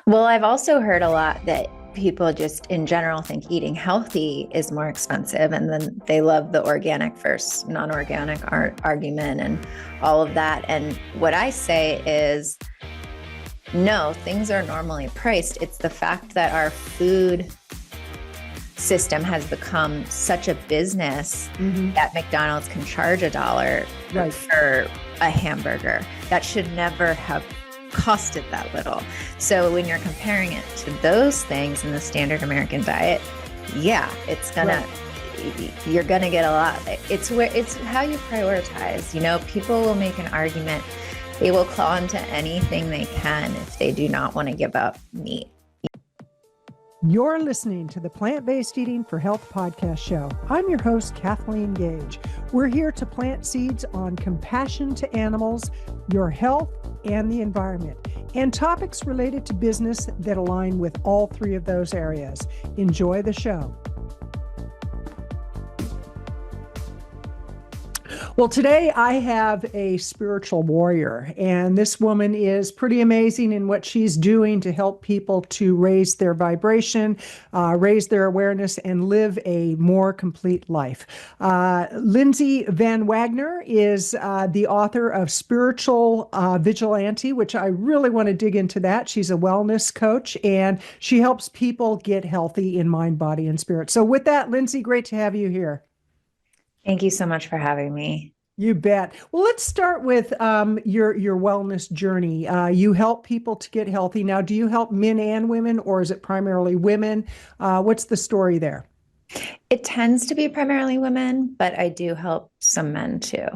Well, I've also heard a lot that people just in general think eating healthy is more expensive, and then they love the organic versus non-organic argument and all of that. And what I say is, no, things are normally priced. It's the fact that our food system has become such a business that McDonald's can charge $1 for a hamburger. That should never have costed that little. So when you're comparing it to those things in the standard American diet, yeah, it's gonna, you're gonna get a lot. It's how you prioritize. You know, people will make an argument. They will claw into anything they can if they do not want to give up meat. You're listening to the Plant-Based Eating for Health podcast show. I'm your host, Kathleen Gage. We're here to plant seeds on compassion to animals, your health, and the environment, and topics related to business that align with all three of those areas. Enjoy the show. Well, today I have a spiritual warrior, and this woman is pretty amazing in what she's doing to help people to raise their vibration, raise their awareness, and live a more complete life. Lindsey Van Wagner is the author of Spiritual Vigilante, which I really want to dig into that. She's a wellness coach, and she helps people get healthy in mind, body, and spirit. So with that, Lindsey, great to have you here. Thank you so much for having me. You bet. Well, let's start with your wellness journey. You help people to get healthy. Now, do you help men and women, or is it primarily women? What's the story there? It tends to be primarily women, but I do help some men too.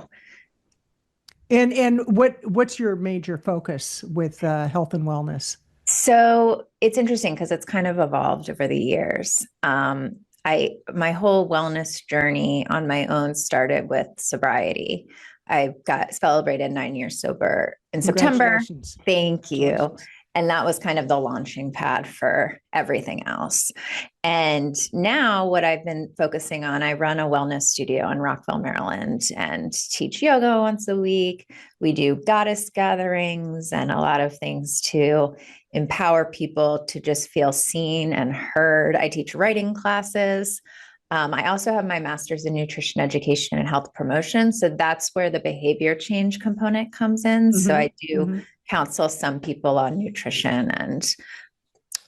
And what's your major focus with health and wellness? So it's interesting because it's kind of evolved over the years. My whole wellness journey on my own started with sobriety. I got celebrated 9 years sober in September. Thank you. And that was kind of the launching pad for everything else. And now what I've been focusing on, I run a wellness studio in Rockville, Maryland, and teach yoga once a week. We do goddess gatherings and a lot of things to empower people to just feel seen and heard. I teach writing classes. I also have my master's in nutrition education and health promotion. So that's where the behavior change component comes in. So I do counsel some people on nutrition and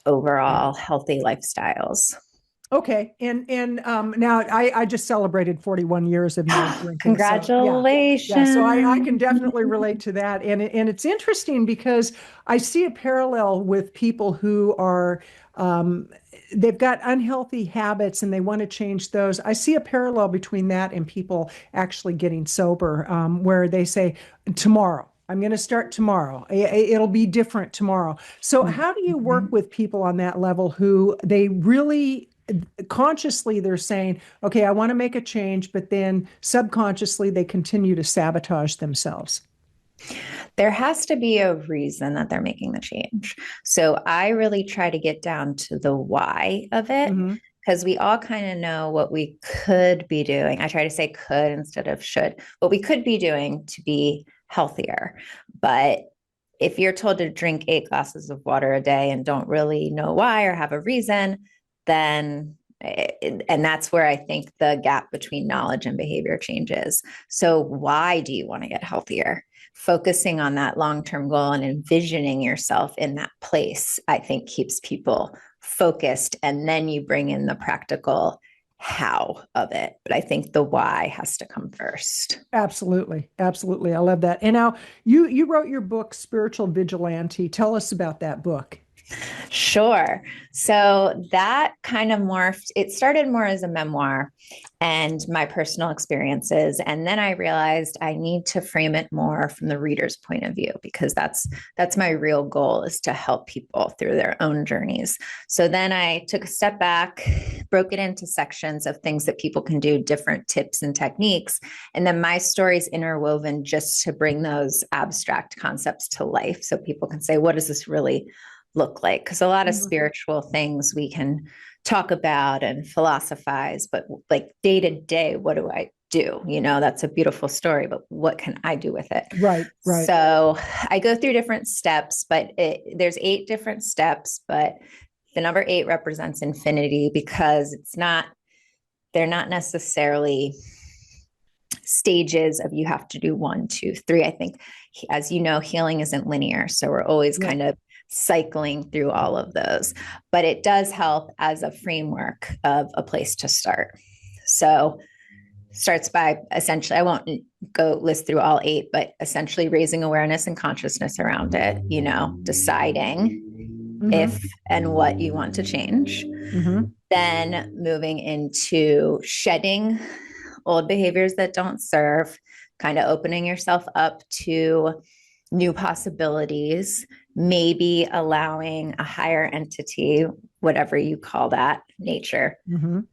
overall healthy lifestyles. Okay. And now I just celebrated 41 years of no drinking. Congratulations. So I can definitely relate to that. And it's interesting because I see a parallel with people who are, they've got unhealthy habits and they want to change those. I see a parallel between that and people actually getting sober, where they say, tomorrow. I'm going to start tomorrow. It'll be different tomorrow. So how do you work with people on that level who they really consciously they're saying, okay, I want to make a change, but then subconsciously they continue to sabotage themselves? There has to be a reason that they're making the change. So I really try to get down to the why of it, because we all kind of know what we could be doing. I try to say could instead of should, what we could be doing to be healthier. But if you're told to drink 8 glasses of water a day and don't really know why or have a reason, then, and that's where I think the gap between knowledge and behavior changes. So why do you want to get healthier? Focusing on that long-term goal and envisioning yourself in that place, I think keeps people focused. And then you bring in the practical how of it. But I think the why has to come first. Absolutely. Absolutely. I love that. And now you wrote your book, Spiritual Vigilante. Tell us about that book. Sure. So that kind of morphed. It started more as a memoir and my personal experiences. And then I realized I need to frame it more from the reader's point of view, because that's my real goal, is to help people through their own journeys. So then I took a step back, broke it into sections of things that people can do, different tips and techniques. And then my story's interwoven just to bring those abstract concepts to life. So people can say, what does this really look like? Because a lot of spiritual things we can talk about and philosophize, but like day to day, what do I do? That's a beautiful story, but what can I do with it? Right. So I go through different steps, but there's 8 different steps, but the number 8 represents infinity because they're not necessarily stages of you have to do 1, 2, 3. I think, as you know, healing isn't linear. So we're always kind of cycling through all of those, but it does help as a framework of a place to start. So starts by essentially, I won't go list through all 8, but essentially raising awareness and consciousness around it, deciding if and what you want to change. Then moving into shedding old behaviors that don't serve, kind of opening yourself up to new possibilities, maybe allowing a higher entity, whatever you call that, nature,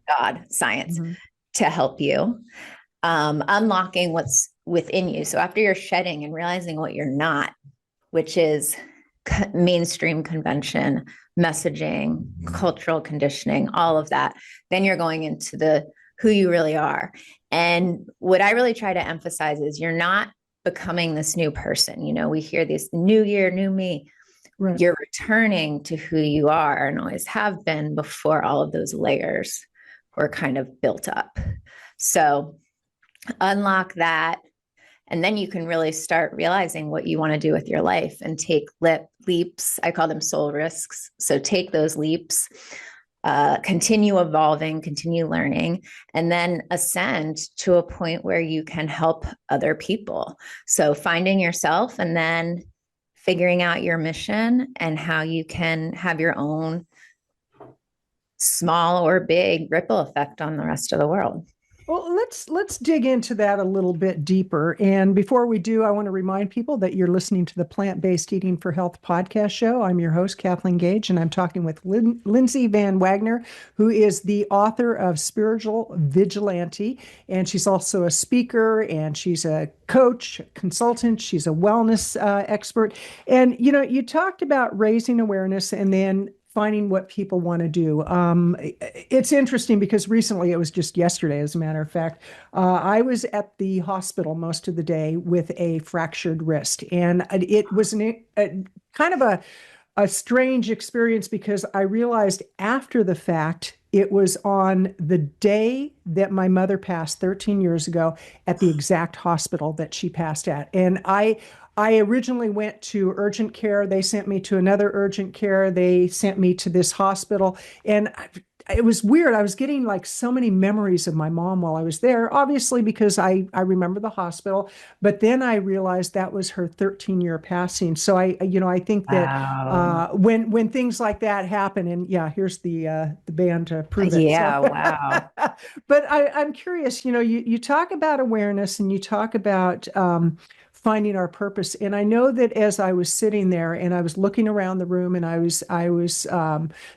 God, science, to help you, unlocking what's within you. So after you're shedding and realizing what you're not, which is mainstream convention, messaging, cultural conditioning, all of that, then you're going into the who you really are. And what I really try to emphasize is you're not becoming this new person. We hear this new year, new me. Right. You're returning to who you are and always have been before all of those layers were kind of built up. So unlock that. And then you can really start realizing what you want to do with your life and take leaps. I call them soul risks. So take those leaps, continue evolving, continue learning, and then ascend to a point where you can help other people. So finding yourself and then figuring out your mission and how you can have your own small or big ripple effect on the rest of the world. Well, let's dig into that a little bit deeper. And before we do, I want to remind people that you're listening to the Plant-Based Eating for Health podcast show. I'm your host, Kathleen Gage, and I'm talking with Lindsey Van Wagner, who is the author of Spirit Vigilante. And she's also a speaker, and she's a coach, consultant. She's a wellness expert. And, you talked about raising awareness and then finding what people want to do. It's interesting because recently, it was just yesterday, as a matter of fact, I was at the hospital most of the day with a fractured wrist. And it was kind of a strange experience because I realized after the fact, it was on the day that my mother passed 13 years ago at the exact hospital that she passed at. And I originally went to urgent care. They sent me to another urgent care. They sent me to this hospital. And it was weird. I was getting like so many memories of my mom while I was there, obviously, because I remember the hospital. But then I realized that was her 13-year passing. So I think that when things like that happen, and yeah, here's the band to prove it. Yeah, so. Wow. But I'm curious, you talk about awareness and you talk about finding our purpose. And I know that as I was sitting there and I was looking around the room and I was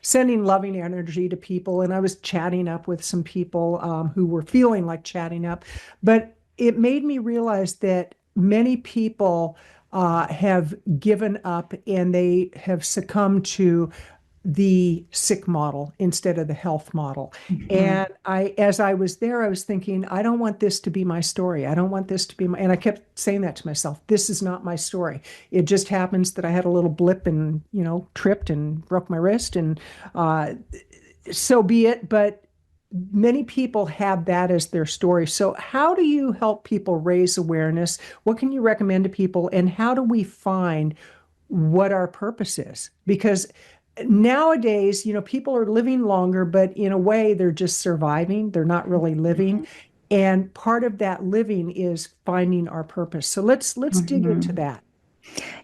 sending loving energy to people and I was chatting up with some people who were feeling like chatting up, but it made me realize that many people have given up and they have succumbed to the sick model instead of the health model. And as I was there, I was thinking, I don't want this to be my story. I don't want this to be and I kept saying that to myself. This is not my story. It just happens that I had a little blip and, tripped and broke my wrist and so be it. But many people have that as their story. So how do you help people raise awareness? What can you recommend to people? And how do we find what our purpose is? Because nowadays, people are living longer, but in a way, they're just surviving. They're not really living. And part of that living is finding our purpose. So let's dig into that.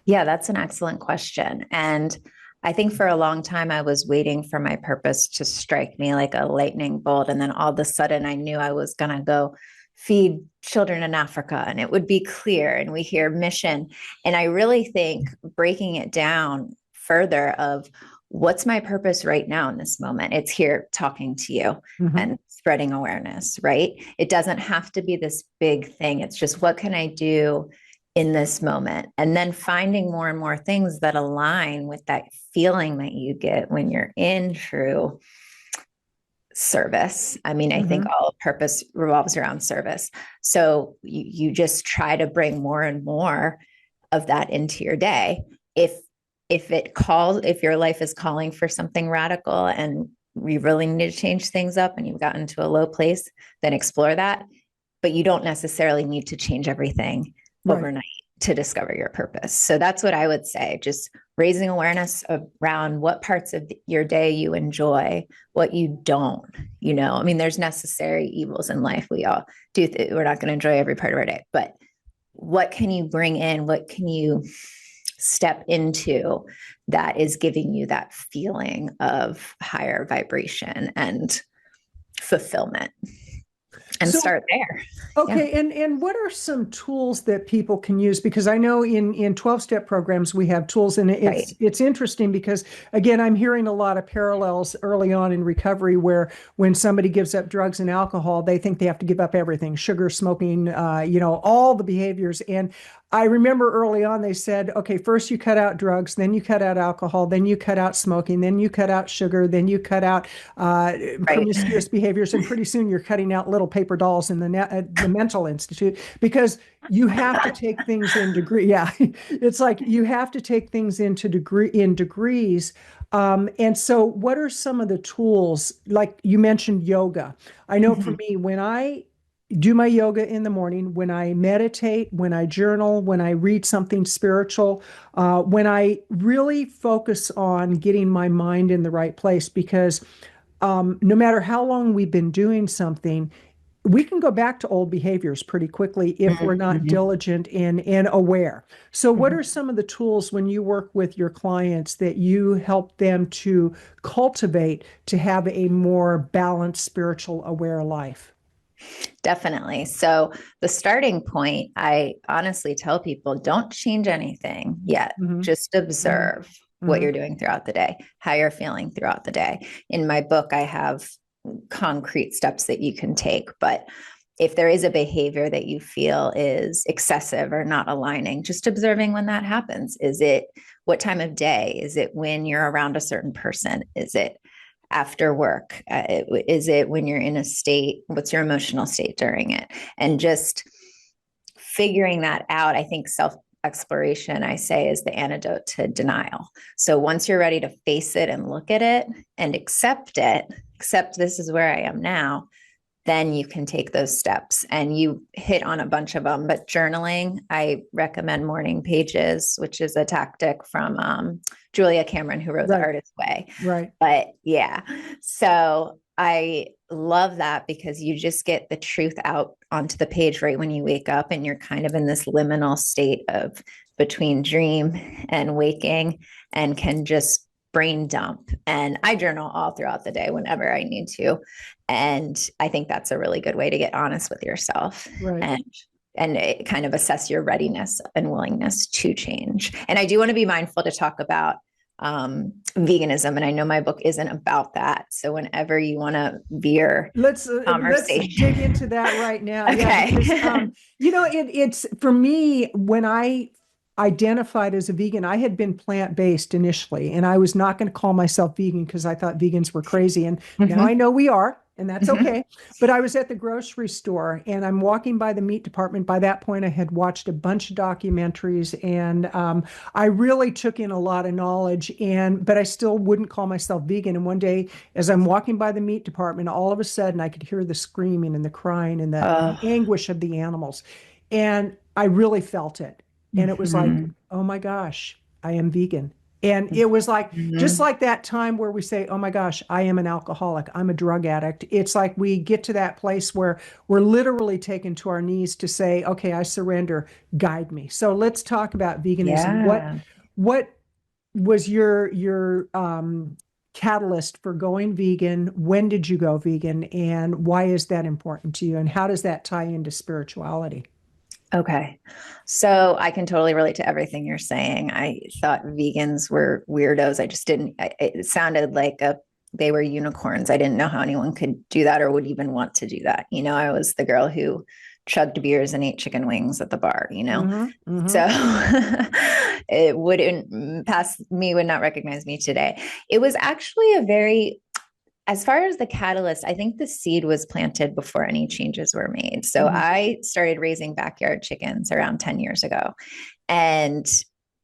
Yeah, that's an excellent question. And I think for a long time, I was waiting for my purpose to strike me like a lightning bolt. And then all of a sudden, I knew I was going to go feed children in Africa and it would be clear. And we hear mission. And I really think breaking it down further of what's my purpose right now in this moment? It's here talking to you and spreading awareness, right? It doesn't have to be this big thing. It's just, what can I do in this moment? And then finding more and more things that align with that feeling that you get when you're in true service. I mean, I think Mhm. all purpose revolves around service. So you just try to bring more and more of that into your day. If your life is calling for something radical and you really need to change things up and you've gotten to a low place, then explore that. But you don't necessarily need to change everything Right. overnight to discover your purpose. So that's what I would say. Just raising awareness around what parts of your day you enjoy, what you don't, I mean, there's necessary evils in life. We all do. We're not going to enjoy every part of our day, but what can you bring in? What can you step into that is giving you that feeling of higher vibration and fulfillment? And So, start there. Yeah. okay, and what are some tools that people can use? Because I know in 12-step programs we have tools, and Right. it's interesting because again, I'm hearing a lot of parallels early on in recovery where when somebody gives up drugs and alcohol, they think they have to give up everything, sugar, smoking, all the behaviors. And I remember early on they said, okay, first you cut out drugs, then you cut out alcohol, then you cut out smoking, then you cut out sugar, then you cut out Right. promiscuous behaviors, and pretty soon you're cutting out little paper dolls in the mental institute because you have to take things in degree. Yeah, it's like you have to take things in degrees. And so, what are some of the tools? Like you mentioned, yoga. I know for Mhm. me, when I do my yoga in the morning, when I meditate, when I journal, when I read something spiritual, when I really focus on getting my mind in the right place, because no matter how long we've been doing something, we can go back to old behaviors pretty quickly if we're not Mhm. diligent and aware. So, what are Mhm. some of the tools when you work with your clients that you help them to cultivate to have a more balanced, spiritual, aware life? Definitely. So the starting point, I honestly tell people, don't change anything yet. Hmm. Just observe what Hmm. you're doing throughout the day, how you're feeling throughout the day. In my book, I have concrete steps that you can take, but if there is a behavior that you feel is excessive or not aligning, just observing when that happens. Is it what time of day? Is it when you're around a certain person? Is it after work? Is it when you're in a state? What's your emotional state during it? And just figuring that out, I think self exploration, I say, is the antidote to denial. So once you're ready to face it and look at it and accept it, accept this is where I am now, then you can take those steps. And you hit on a bunch of them. But journaling, I recommend morning pages, which is a tactic from Julia Cameron, who wrote The Right, Artist's Way. right. But yeah, so I love that because you just get the truth out onto the page right when you wake up, and you're kind of in this liminal state of between dream and waking, and can just brain dump. And I journal all throughout the day whenever I need to. And I think that's a really good way to get honest with yourself Right. and kind of assess your readiness and willingness to change. And I do want to be mindful to talk about veganism, and I know my book isn't about that. So whenever you want to veer Let's dig conversation, into that right now. Yeah, because okay. it's for me when I identified as a vegan, I had been plant-based initially, and I was not going to call myself vegan because I thought vegans were crazy. And now I Mm-hmm. know we are, and that's Mm-hmm. okay. But I was at the grocery store and I'm walking by the meat department. By that point, I had watched a bunch of documentaries and I really took in a lot of knowledge, but I still wouldn't call myself vegan. And one day, as I'm walking by the meat department, all of a sudden I could hear the screaming and the crying and the anguish of the animals. And I really felt it. And it was like, Mm-hmm. oh my gosh, I am vegan. And it was like, just Mm-hmm. like that time where we say, oh my gosh, I am an alcoholic, I'm a drug addict. It's like we get to that place where we're literally taken to our knees to say, okay, I surrender, guide me. So let's talk about veganism. Yeah. What was your catalyst for going vegan? When did you go vegan? And why is that important to you? And how does that tie into spirituality? Okay. So I can totally relate to everything you're saying. I thought vegans were weirdos. I just didn't, it sounded like they were unicorns. I didn't know how anyone could do that or would even want to do that. I was the girl who chugged beers and ate chicken wings at the bar. Hmm. Hmm. So it wouldn't pass me, would not recognize me today. It was actually a very as far as the catalyst, I think the seed was planted before any changes were made. So Mhm. I started raising backyard chickens around 10 years ago. And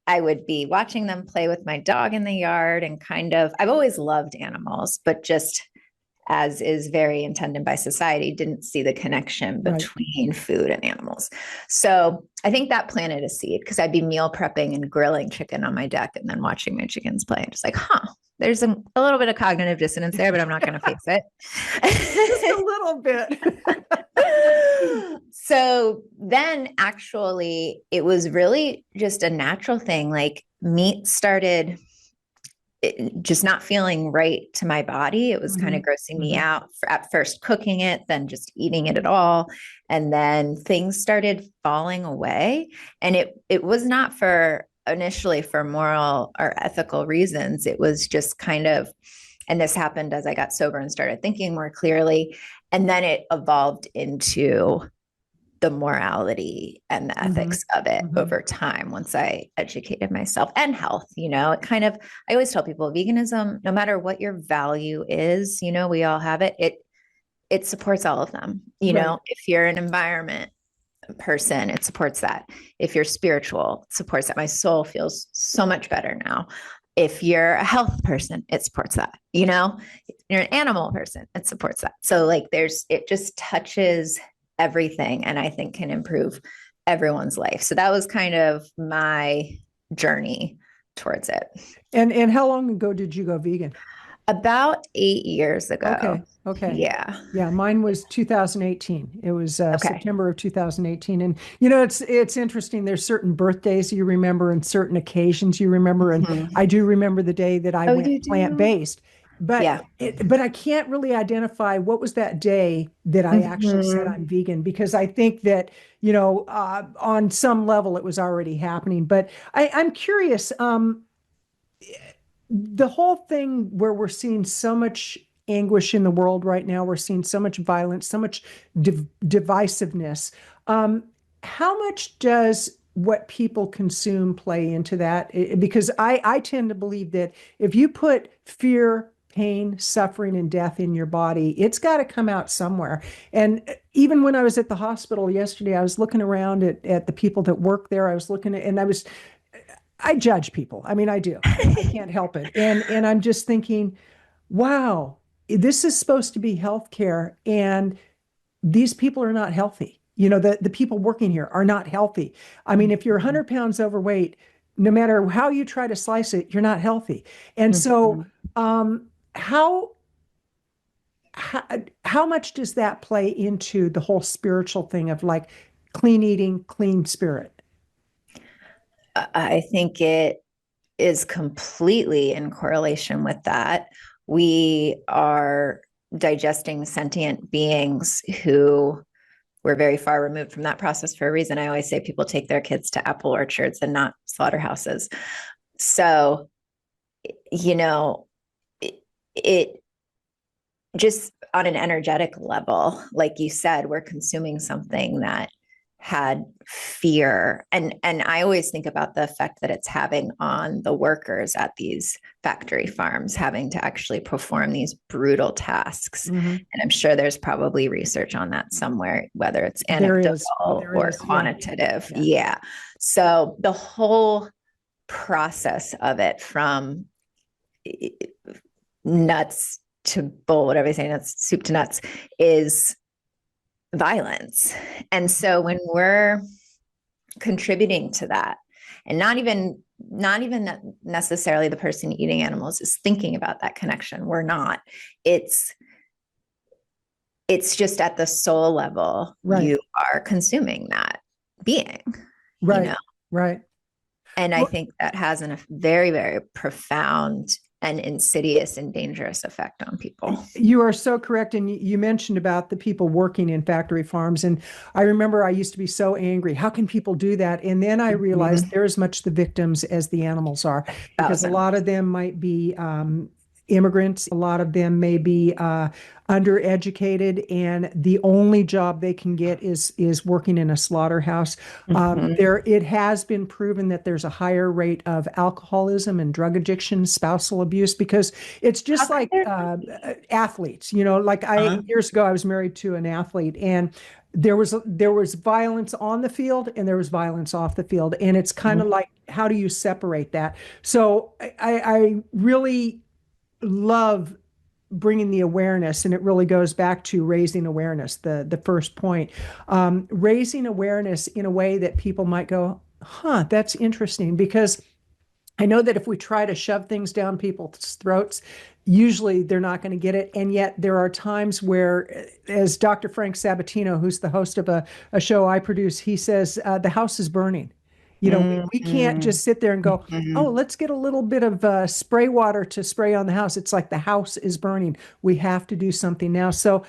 I would be watching them play with my dog in the yard and I've always loved animals, but just as is very intended by society, didn't see the connection Right. between food and animals. So I think that planted a seed because I'd be meal prepping and grilling chicken on my deck and then watching my chickens play. And just like, there's a little bit of cognitive dissonance there, but I'm not going to fix it. Just a little bit. So then actually, it was really just a natural thing. Like meat started just not feeling right to my body. It was kind of grossing me out at first cooking it, then just eating it at all. And then things started falling away. And it was not initially for moral or ethical reasons. It was just and this happened as I got sober and started thinking more clearly. And then it evolved into the morality and the ethics of it over time once I educated myself, and health. I always tell people veganism, no matter what your value is, we all have it supports all of them. If you're an environment person, it supports that. If you're spiritual, it supports that. My soul feels so much better now. If you're a health person, it supports that. If you're an animal person, it supports that. So it just touches everything, and I think can improve everyone's life. So that was kind of my journey towards it. And how long ago did you go vegan? About 8 years ago. Okay. Yeah. Yeah. Mine was 2018. It was September of 2018. And it's interesting. There's certain birthdays you remember and certain occasions you remember. And I do remember the day that I went plant-based. But Yeah. but I can't really identify what was that day that I actually said I'm vegan, because I think that, on some level it was already happening. But I'm curious, the whole thing where we're seeing so much anguish in the world right now, we're seeing so much violence, so much divisiveness. How much does what people consume play into that? Because I tend to believe that if you put fear, pain, suffering, and death in your body, it's got to come out somewhere. And even when I was at the hospital yesterday, I was looking around at the people that work there. I was looking at, and I judge people. I mean, I do. I can't help it. And I'm just thinking, wow, this is supposed to be healthcare, and these people are not healthy. The people working here are not healthy. I mean, if you're 100 pounds overweight, no matter how you try to slice it, you're not healthy. And so, how how much does that play into the whole spiritual thing of like clean eating, clean spirit? I think it is completely in correlation with that. We are digesting sentient beings who were very far removed from that process for a reason. I always say people take their kids to apple orchards and not slaughterhouses. So, it just on an energetic level, like you said, we're consuming something that had fear, and I always think about the effect that it's having on the workers at these factory farms, having to actually perform these brutal tasks. And I'm sure there's probably research on that somewhere, whether it's anecdotal or quantitative. Yeah. So the whole process of it, from nuts to bowl, whatever you say, nuts, soup to nuts, is violence. And so when we're contributing to that, and not even necessarily the person eating animals is thinking about that connection, we're not. It's just at the soul level, you are consuming that being, Right. And I think that has a very, very profound and insidious and dangerous effect on people. You are so correct. And you mentioned about the people working in factory farms. And I remember I used to be so angry. How can people do that? And then I realized they're as much the victims as the animals are, because a lot of them might be immigrants. A lot of them may be undereducated, and the only job they can get is working in a slaughterhouse. Mhm. It has been proven that there's a higher rate of alcoholism and drug addiction, spousal abuse, because it's How just could like there not be? athletes. Like Huh? years ago, I was married to an athlete, and there was violence on the field and there was violence off the field, and it's kind of like, how do you separate that? So I really love bringing the awareness, and it really goes back to raising awareness, the first point. Raising awareness in a way that people might go, huh, that's interesting, because I know that if we try to shove things down people's throats, usually they're not going to get it. And yet there are times where, as Dr. Frank Sabatino, who's the host of a show I produce, he says, the house is burning. We can't Mhm. just sit there and go, oh, Mhm. let's get a little bit of spray water to spray on the house. It's like the house is burning. We have to do something now. So,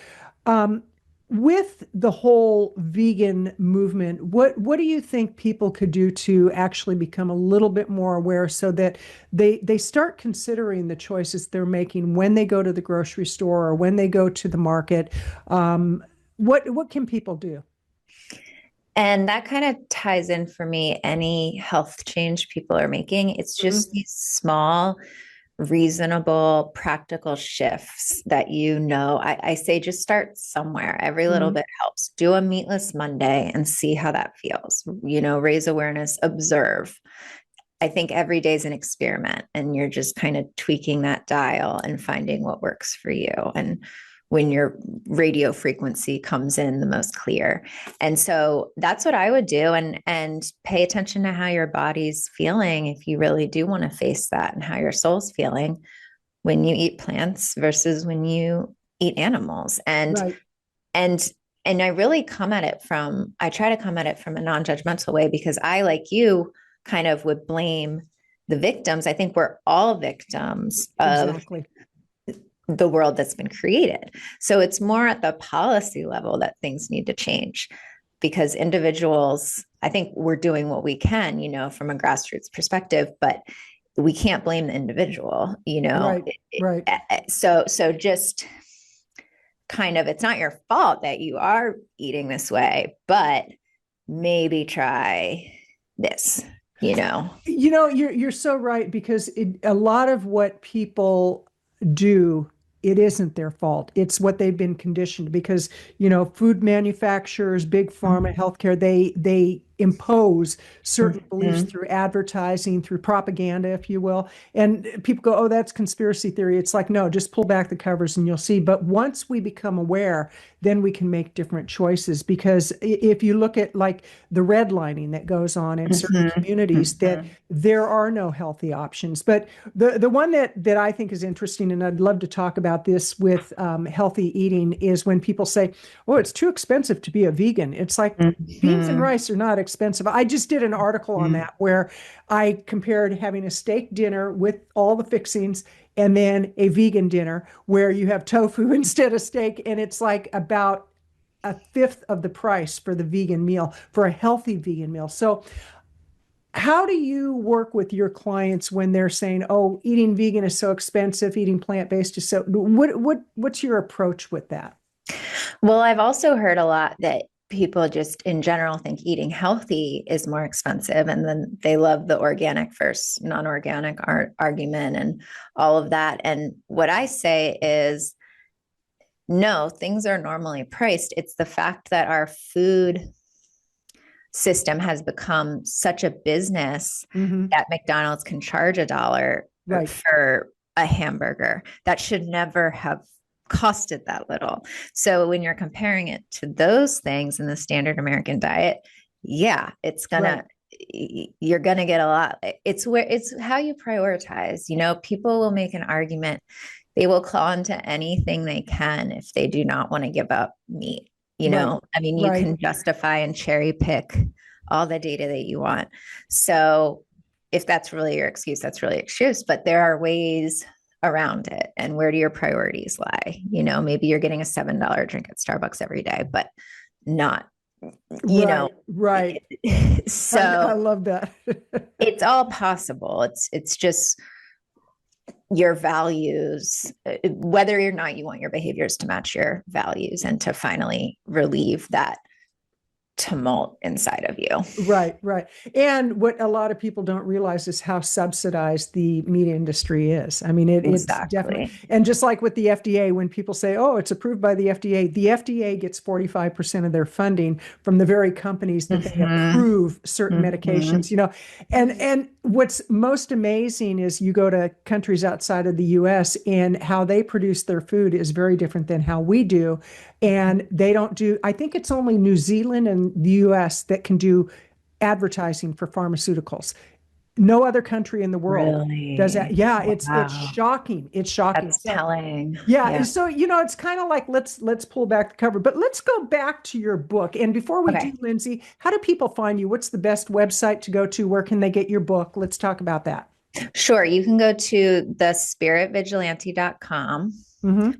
um, with the whole vegan movement, what do you think people could do to actually become a little bit more aware, so that they start considering the choices they're making when they go to the grocery store or when they go to the market? What can people do? And that kind of ties in for me, any health change people are making. It's just Mhm. these small, reasonable, practical shifts that I say just start somewhere. Every little Mhm. bit helps. Do a meatless Monday and see how that feels. Raise awareness, observe. I think every day is an experiment, and you're just kind of tweaking that dial and finding what works for you. And when your radio frequency comes in the most clear. And so that's what I would do, and pay attention to how your body's feeling if you really do want to face that, and how your soul's feeling when you eat plants versus when you eat animals. Right. And and I try to come at it from a non-judgmental way, because I, like you, kind of would blame the victims. I think we're all victims of Exactly. the world that's been created. So it's more at the policy level that things need to change, because individuals, I think we're doing what we can, from a grassroots perspective, but we can't blame the individual, Right. Right. so just kind of, it's not your fault that you are eating this way, but maybe try this, you know. You're so right, because a lot of what people do, it isn't their fault. It's what they've been conditioned, because food manufacturers, big pharma, healthcare, they impose certain beliefs Mhm. through advertising, through propaganda, if you will. And people go, "Oh, that's conspiracy theory." It's like, no, just pull back the covers and you'll see. But once we become aware, then we can make different choices. Because if you look at like the redlining that goes on in certain Mhm. communities, that Mhm. there are no healthy options. But the one that I think is interesting, and I'd love to talk about this with healthy eating, is when people say, "Oh, it's too expensive to be a vegan." It's like, beans and Mhm. rice are not expensive. I just did an article on Mhm. that where I compared having a steak dinner with all the fixings and then a vegan dinner where you have tofu instead of steak, and it's like about a fifth of the price for the vegan meal, for a healthy vegan meal. So how do you work with your clients when they're saying, "Oh, eating vegan is so expensive, eating plant-based is so..." What's your approach with that? Well, I've also heard a lot that people just in general think eating healthy is more expensive, and then they love the organic versus non-organic argument and all of that. And what I say is, no, things are normally priced. It's the fact that our food system has become such a business Hmm. that McDonald's can charge $1 Right. for a hamburger that should never have costed that little. So when you're comparing it to those things in the standard American diet, yeah, Right. you're gonna get a lot. It's how you prioritize. People will make an argument. They will claw into anything they can if they do not want to give up meat. Right. I mean, you Right. can justify and cherry pick all the data that you want. So if that's really your excuse, that's really excuse. But there are ways around it. And where do your priorities lie? Maybe you're getting a $7 drink at Starbucks every day, but not, you know. Right. Right. I So love that. it's all possible. It's just your values, whether or not you want your behaviors to match your values, and to finally relieve that tumult inside of you. Right, right. And what a lot of people don't realize is how subsidized the meat industry is. I mean, it's definitely, Exactly. and just like with the FDA, when people say, oh, it's approved by the FDA gets 45% of their funding from the very companies that they Mm-hmm. approve certain Mm-hmm. medications, and what's most amazing is you go to countries outside of the US and how they produce their food is very different than how we do. And they don't do, I think it's only New Zealand and the US that can do advertising for pharmaceuticals. No other country in the world does that. Really? Yeah, it's Wow. shocking. It's shocking. That's So telling. yeah, Yeah. so it's kind of like let's pull back the cover, but let's go back to your book. And before we do, Okay. Lindsey, how do people find you? What's the best website to go to? Where can they get your book? Let's talk about that. Sure. You can go to thespiritvigilante.com, Hmm.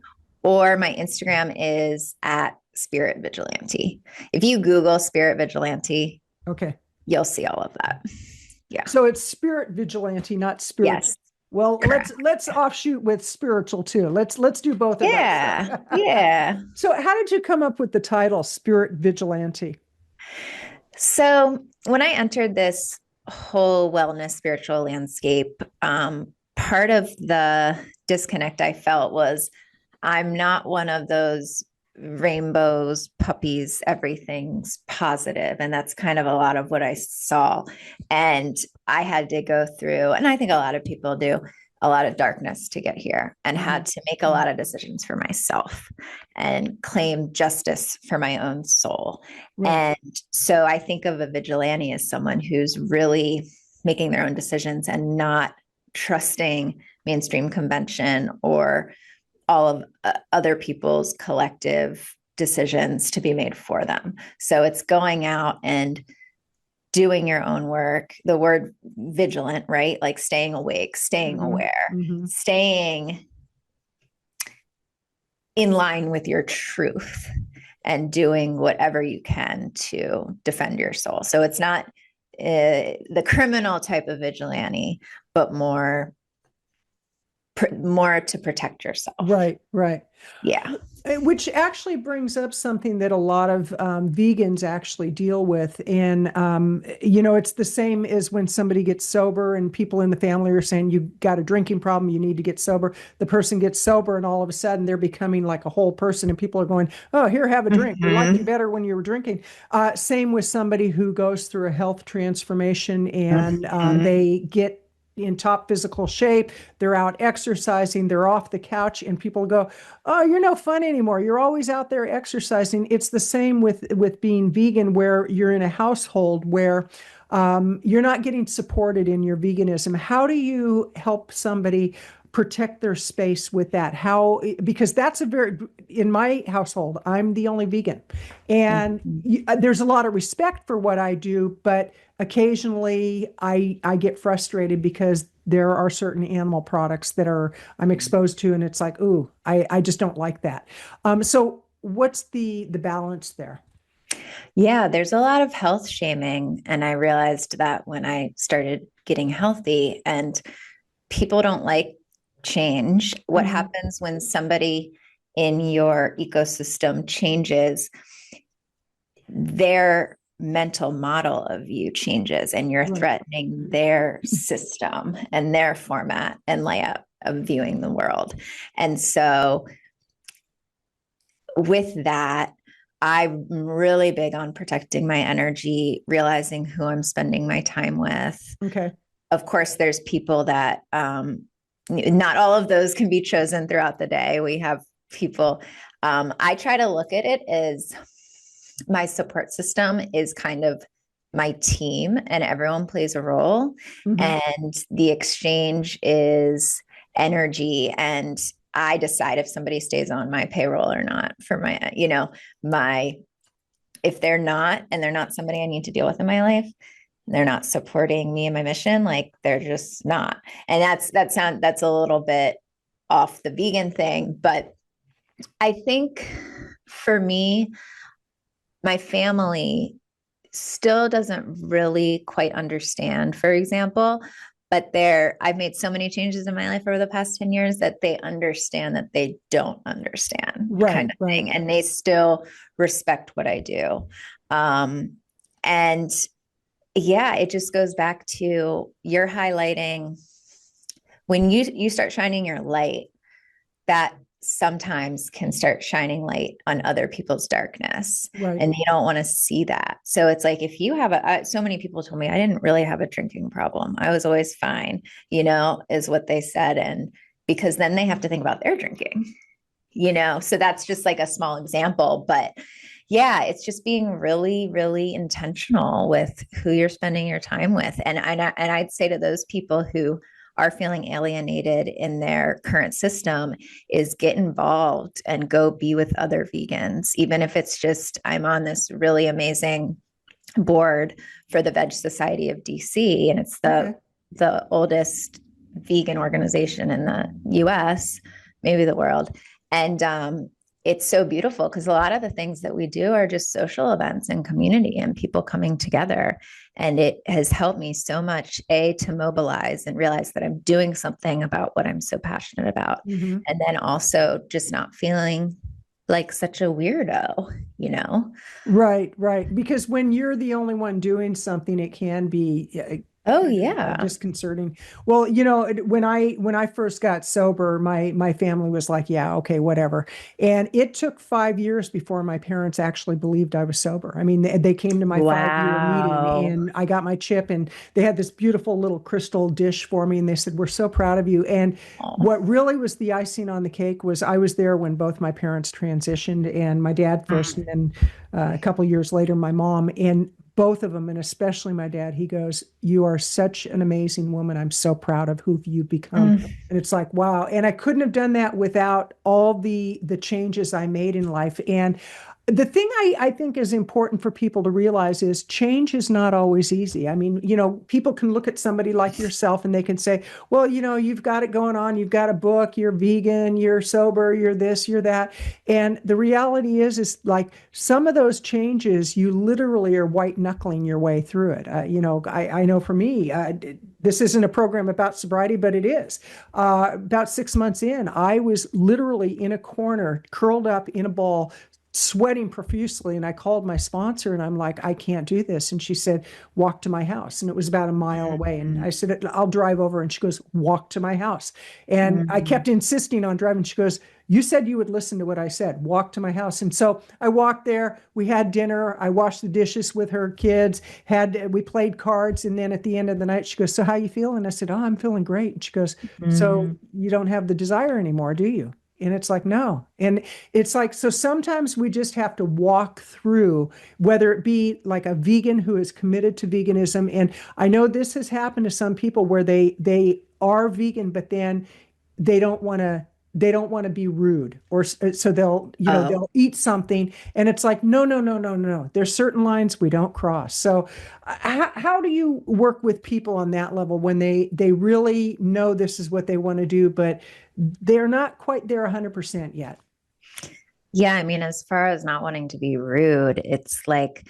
or my Instagram is at Spirit Vigilante. If you Google Spirit Vigilante, Okay. you'll see all of that. Yeah. So it's Spirit Vigilante, not spiritual. Yes. Well, Correct. let's offshoot with spiritual too. Let's do both of those. Yeah. Yeah. So how did you come up with the title Spirit Vigilante? So when I entered this whole wellness spiritual landscape, part of the disconnect I felt was I'm not one of those rainbows, puppies, everything's positive. And that's kind of a lot of what I saw. And I had to go through, and I think a lot of people do, a lot of darkness to get here, and had to make a lot of decisions for myself and claim justice for my own soul. Right. And so I think of a vigilante as someone who's really making their own decisions and not trusting mainstream convention or all of other people's collective decisions to be made for them. So it's going out and doing your own work. The word vigilant, right? Like staying awake, staying Mm-hmm. aware, Mm-hmm. staying in line with your truth, and doing whatever you can to defend your soul. So it's not the criminal type of vigilante, but more to protect yourself. Right, right. Yeah. Which actually brings up something that a lot of vegans actually deal with. And, it's the same as when somebody gets sober and people in the family are saying, you got a drinking problem, you need to get sober. The person gets sober and all of a sudden they're becoming like a whole person and people are going, oh, here, have a drink. We liked you Mm-hmm. better when you were drinking. Same with somebody who goes through a health transformation and Mm-hmm. they get in top physical shape. They're out exercising. They're off the couch, and people go, "Oh, you're no fun anymore. You're always out there exercising." It's the same with being vegan, where you're in a household where you're not getting supported in your veganism. How do you help somebody protect their space with that? How, because that's in my household, I'm the only vegan. And Mm-hmm. there's a lot of respect for what I do, but occasionally I get frustrated because there are certain animal products that I'm exposed to, and it's like, ooh, I just don't like that. So what's the balance there? Yeah, there's a lot of health shaming. And I realized that when I started getting healthy, and people don't like change. What Mhm. happens when somebody in your ecosystem changes, their mental model of you changes, and you're Right. threatening their system and their format and layout of viewing the world. And so with that, I'm really big on protecting my energy, realizing who I'm spending my time with. Okay. Of course, there's people that not all of those can be chosen throughout the day. We have people. I try to look at it as my support system is kind of my team, and everyone plays a role. Hmm. And the exchange is energy. And I decide if somebody stays on my payroll or not for my, if they're not, and they're not somebody I need to deal with in my life, they're not supporting me and my mission, like they're just not. And that's a little bit off the vegan thing, but I think for me, my family still doesn't really quite understand, for example, but I've made so many changes in my life over the past 10 years that they understand that they don't understand, Right, kind of right. thing. And they still respect what I do. And yeah, it just goes back to you're highlighting when you start shining your light, that sometimes can start shining light on other people's darkness, Right. and they don't want to see that. So it's like, if you have so many people told me I didn't really have a drinking problem, I was always fine, is what they said. And because then they have to think about their drinking, so that's just like a small example. But yeah, it's just being really, really intentional with who you're spending your time with. And I'd say to those people who are feeling alienated in their current system is get involved and go be with other vegans, even if it's just, I'm on this really amazing board for the Veg Society of DC, and it's the oldest vegan organization in the US, maybe the world. And it's so beautiful because a lot of the things that we do are just social events and community and people coming together. And it has helped me so much, to mobilize and realize that I'm doing something about what I'm so passionate about. Mm-hmm. And then also just not feeling like such a weirdo. Right, right. Because when you're the only one doing something, it can be Oh, kind of yeah. disconcerting. Well, when I first got sober, my family was like, "Yeah, okay, whatever." And it took 5 years before my parents actually believed I was sober. I mean, they came to my 5-year meeting, Wow. and I got my chip, and they had this beautiful little crystal dish for me, and they said, "We're so proud of you." And Oh. what really was the icing on the cake was I was there when both my parents transitioned, and my dad first, and then a couple years later, my mom. And both of them, and especially my dad, he goes, "You are such an amazing woman. I'm so proud of who you've become." Mm. And it's like, wow. And I couldn't have done that without all the changes I made in life. And the thing I think is important for people to realize is change is not always easy. I mean, people can look at somebody like yourself and they can say, "Well, you've got it going on. You've got a book, you're vegan, you're sober, you're this, you're that." And the reality is like some of those changes, you literally are white knuckling your way through it. I know for me, this isn't a program about sobriety, but it is. About 6 months in, I was literally in a corner, curled up in a ball, sweating profusely. And I called my sponsor and I'm like, "I can't do this." And she said, "Walk to my house." And it was about a mile away. And I said, "I'll drive over." And she goes, "Walk to my house." And I Mm. kept insisting on driving. She goes, "You said you would listen to what I said. Walk to my house." And so I walked there. We had dinner. I washed the dishes with her kids. We played cards. And then at the end of the night, she goes, "So how you feeling?" I said, "Oh, I'm feeling great." And she goes, "So Mm. you don't have the desire anymore, do you?" And it's like, no. And it's like, so sometimes we just have to walk through, whether it be like a vegan who is committed to veganism. And I know this has happened to some people where they are vegan, but then they don't want to they don't want to be rude, or so Oh. they'll eat something, and it's like, no, no, no, no, no, there's certain lines we don't cross. So how do you work with people on that level when they really know this is what they want to do, but they're not quite there 100% yet? Yeah, I mean, as far as not wanting to be rude, it's like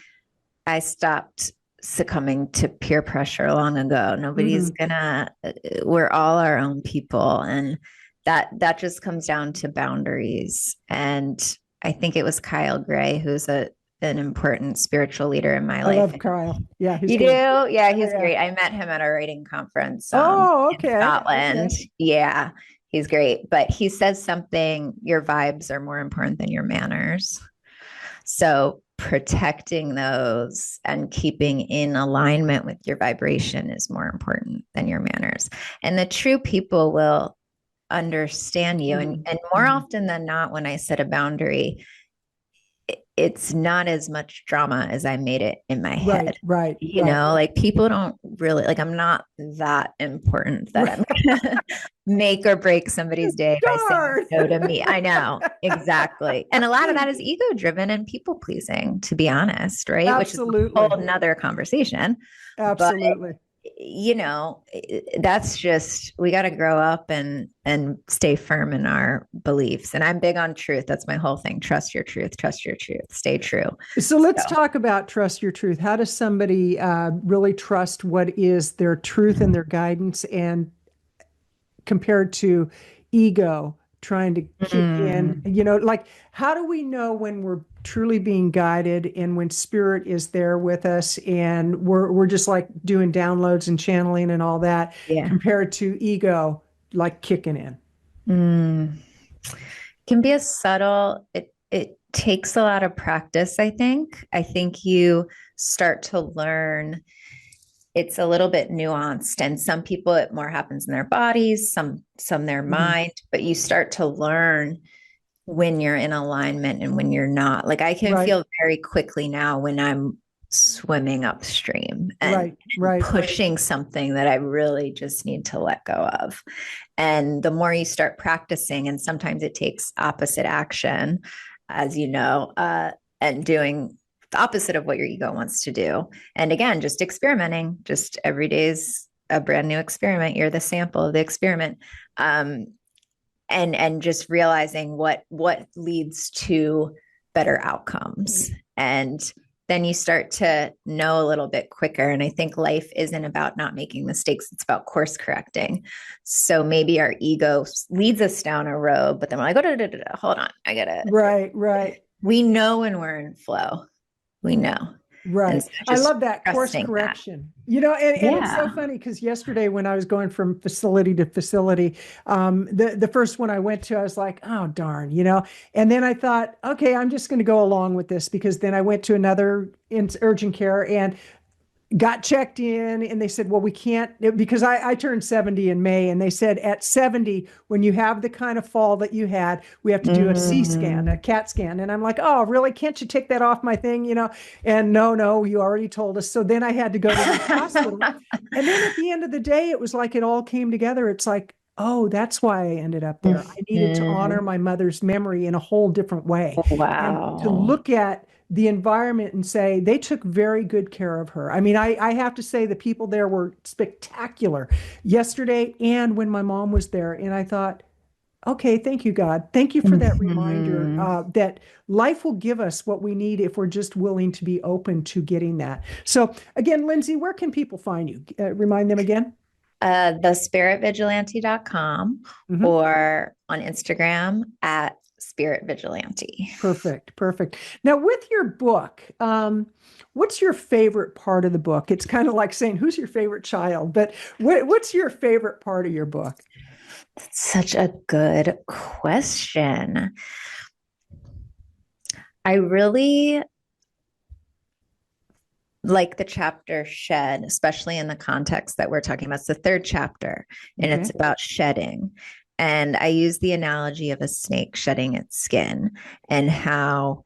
I stopped succumbing to peer pressure long ago. Mm-hmm. We're all our own people. And that just comes down to boundaries. And I think it was Kyle Gray, who's an important spiritual leader in my I life. love Kyle. Yeah, he's You do? good. Yeah, Yeah, he's yeah. great. I met him at a writing conference Oh, in okay. Scotland. Okay. Yeah, he's great. But he says something, your vibes are more important than your manners. So protecting those and keeping in alignment with your vibration is more important than your manners. And the true people will understand you. Mm-hmm. And more Mm-hmm. often than not, when I set a boundary, it's not as much drama as I made it in my Right, head. right, right, Like people don't really like, I'm not that important that right. I'm gonna make or break somebody's day by saying Darn. no to me. I know, exactly. And a lot of that is ego driven and people pleasing, to be honest, right? Which is a Absolutely. whole nother conversation. But Absolutely. that's just, we got to grow up and stay firm in our beliefs. And I'm big on truth. That's my whole thing. Trust your truth, stay true. So let's talk about trust your truth. How does somebody really trust what is their truth and their guidance, and compared to ego trying to kick in, like, how do we know when we're truly being guided and when spirit is there with us and we're just like doing downloads and channeling and all that, Yeah. compared to ego like kicking in? Can be a subtle, it takes a lot of practice, I think. I think you start to learn, it's a little bit nuanced, and some people it more happens in their bodies, some their mind, but you start to learn when you're in alignment and when you're not. Like I can feel very quickly now when I'm swimming upstream and pushing something that I really just need to let go of. And the more you start practicing, and sometimes it takes opposite action, as you know, and doing the opposite of what your ego wants to do. And again, just experimenting, just every day is a brand new experiment. You're the sample of the experiment. And just realizing what leads to better outcomes. And then you start to know a little bit quicker. And I think life isn't about not making mistakes. It's about course correcting. So maybe our ego leads us down a road, but then we're like, hold on, I gotta. Right. We know when we're in flow. We know. Right. So I love that course correction. And it's so funny because yesterday when I was going from facility to facility, the first one I went to, I was like, oh, darn, and then I thought, okay, I'm just going to go along with this, because then I went to another urgent care and got checked in, and they said, well, we can't, because I turned 70 in May, and they said at 70, when you have the kind of fall that you had, we have to do a C scan, a CAT scan. And I'm like, oh, really? Can't you take that off my thing? And no, you already told us. So then I had to go to the hospital. And then at the end of the day, it was like it all came together. It's like, oh, that's why I ended up there. I needed to honor my mother's memory in a whole different way. Wow. And to look at the environment and say they took very good care of her. I mean, I have to say the people there were spectacular yesterday and when my mom was there. And I thought, okay, thank you, God. Thank you for that reminder that life will give us what we need if we're just willing to be open to getting that. So again, Lindsey, where can people find you? Remind them again. SpiritVigilante.com or on Instagram at Spirit Vigilante. Perfect. Now, with your book, what's your favorite part of the book? It's kind of like saying, who's your favorite child? But what's your favorite part of your book? That's such a good question. I really like the chapter Shed, especially in the context that we're talking about. It's the third chapter, and it's about shedding. And I use the analogy of a snake shedding its skin and how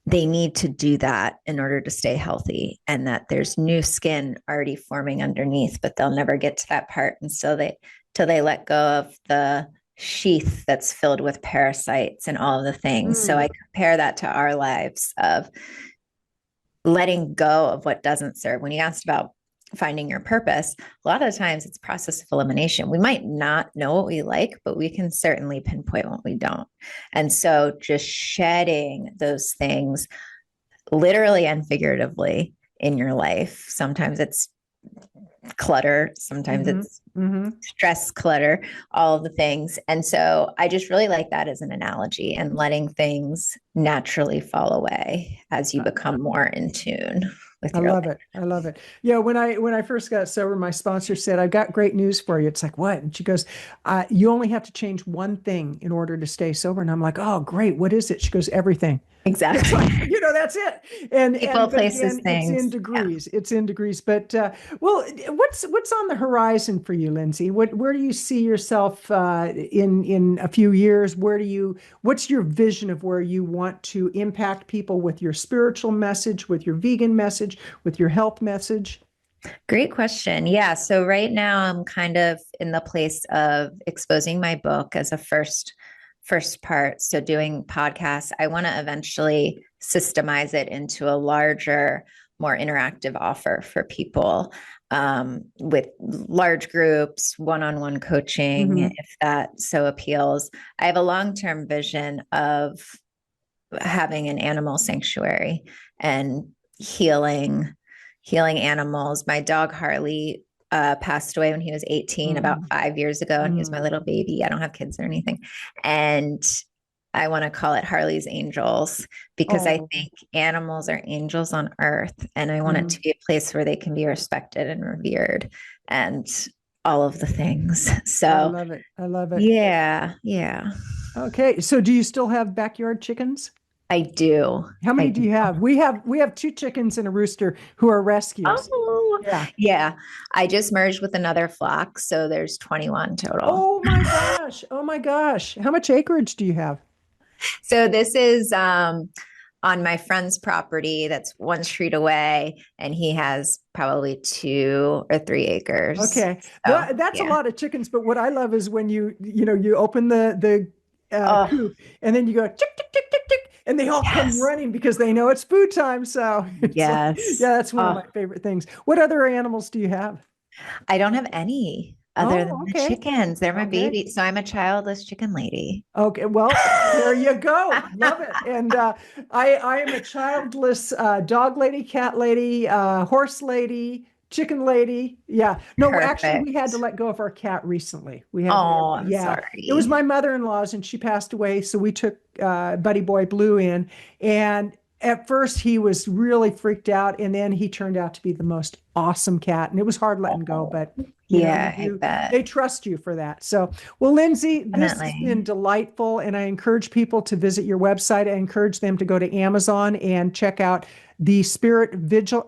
they need to do that in order to stay healthy, and that there's new skin already forming underneath, but they'll never get to that part until they let go of the sheath that's filled with parasites and all of the things. So I compare that to our lives of letting go of what doesn't serve. When you asked about finding your purpose, a lot of the times it's process of elimination. We might not know what we like, but we can certainly pinpoint what we don't. And so just shedding those things literally and figuratively in your life. Sometimes it's clutter, sometimes it's stress clutter, all of the things. And so I just really like that as an analogy, and letting things naturally fall away as you become more in tune. I love it. I love it. Yeah. When I first got sober, my sponsor said, I've got great news for you. It's like, what? And she goes, you only have to change one thing in order to stay sober. And I'm like, oh, great. What is it? She goes, everything. Exactly. Like, that's it. And people, places, things. It's in degrees. Yeah. It's in degrees. But well, what's on the horizon for you, Lindsey? Where do you see yourself in a few years? What's your vision of where you want to impact people with your spiritual message, with your vegan message, with your health message? Great question. Yeah. So right now I'm kind of in the place of exposing my book as a first part. So doing podcasts, I want to eventually systemize it into a larger, more interactive offer for people. with large groups, one-on-one coaching, Mm-hmm. if that so appeals. I have a long-term vision of having an animal sanctuary and healing animals. My dog Harley passed away when he was 18, about 5 years ago, and he was my little baby. I don't have kids or anything. And I want to call it Harley's Angels because I think animals are angels on earth. And I want it to be a place where they can be respected and revered and all of the things. So I love it. I love it. Yeah. Yeah. Okay. So do you still have backyard chickens? I do. How many do you have? We have 2 chickens and a rooster who are rescues. Oh, Yeah. yeah. I just merged with another flock. So there's 21 total. Oh my gosh. Oh my gosh. How much acreage do you have? So this is on my friend's property that's one street away, and he has probably 2 or 3 acres. Okay. So, That's a yeah. lot of chickens, but what I love is when you open the coop and then you go tick, tick, tick, tick, tick, and they all come running because they know it's food time. So Yes. yeah, that's one of my favorite things. What other animals do you have? I don't have any other than the Okay. chickens. They're my Okay. baby. So I'm a childless chicken lady. Okay, well, there you go. Love it. And I am a childless dog lady, cat lady, horse lady, chicken lady. Yeah. No, actually, we had to let go of our cat recently. We had I'm yeah. sorry. It was my mother-in-law's, and she passed away. So we took Buddy Boy Blue in, and at first he was really freaked out, and then he turned out to be the most awesome cat, and it was hard letting go, but I bet. they trust you for that. So, well, Lindsey, this has Definitely. been delightful, and I encourage people to visit your website. I encourage them to go to Amazon and check out the Spirit Vigil.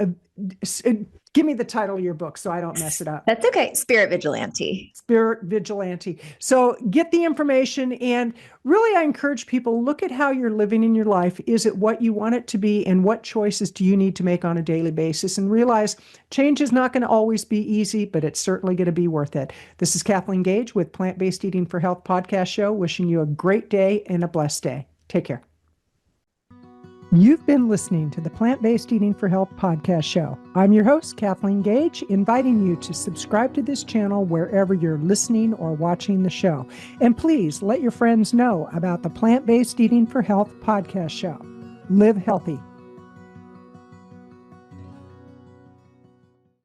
Give me the title of your book so I don't mess it up. That's okay. Spirit Vigilante. Spirit Vigilante. So get the information, and really I encourage people, look at how you're living in your life. Is it what you want it to be, and what choices do you need to make on a daily basis? And realize change is not going to always be easy, but it's certainly going to be worth it. This is Kathleen Gage with Plant-Based Eating for Health podcast show, wishing you a great day and a blessed day. Take care. You've been listening to the Plant-Based Eating for Health podcast show. I'm your host, Kathleen Gage, inviting you to subscribe to this channel wherever you're listening or watching the show. And please let your friends know about the Plant-Based Eating for Health podcast show. Live healthy.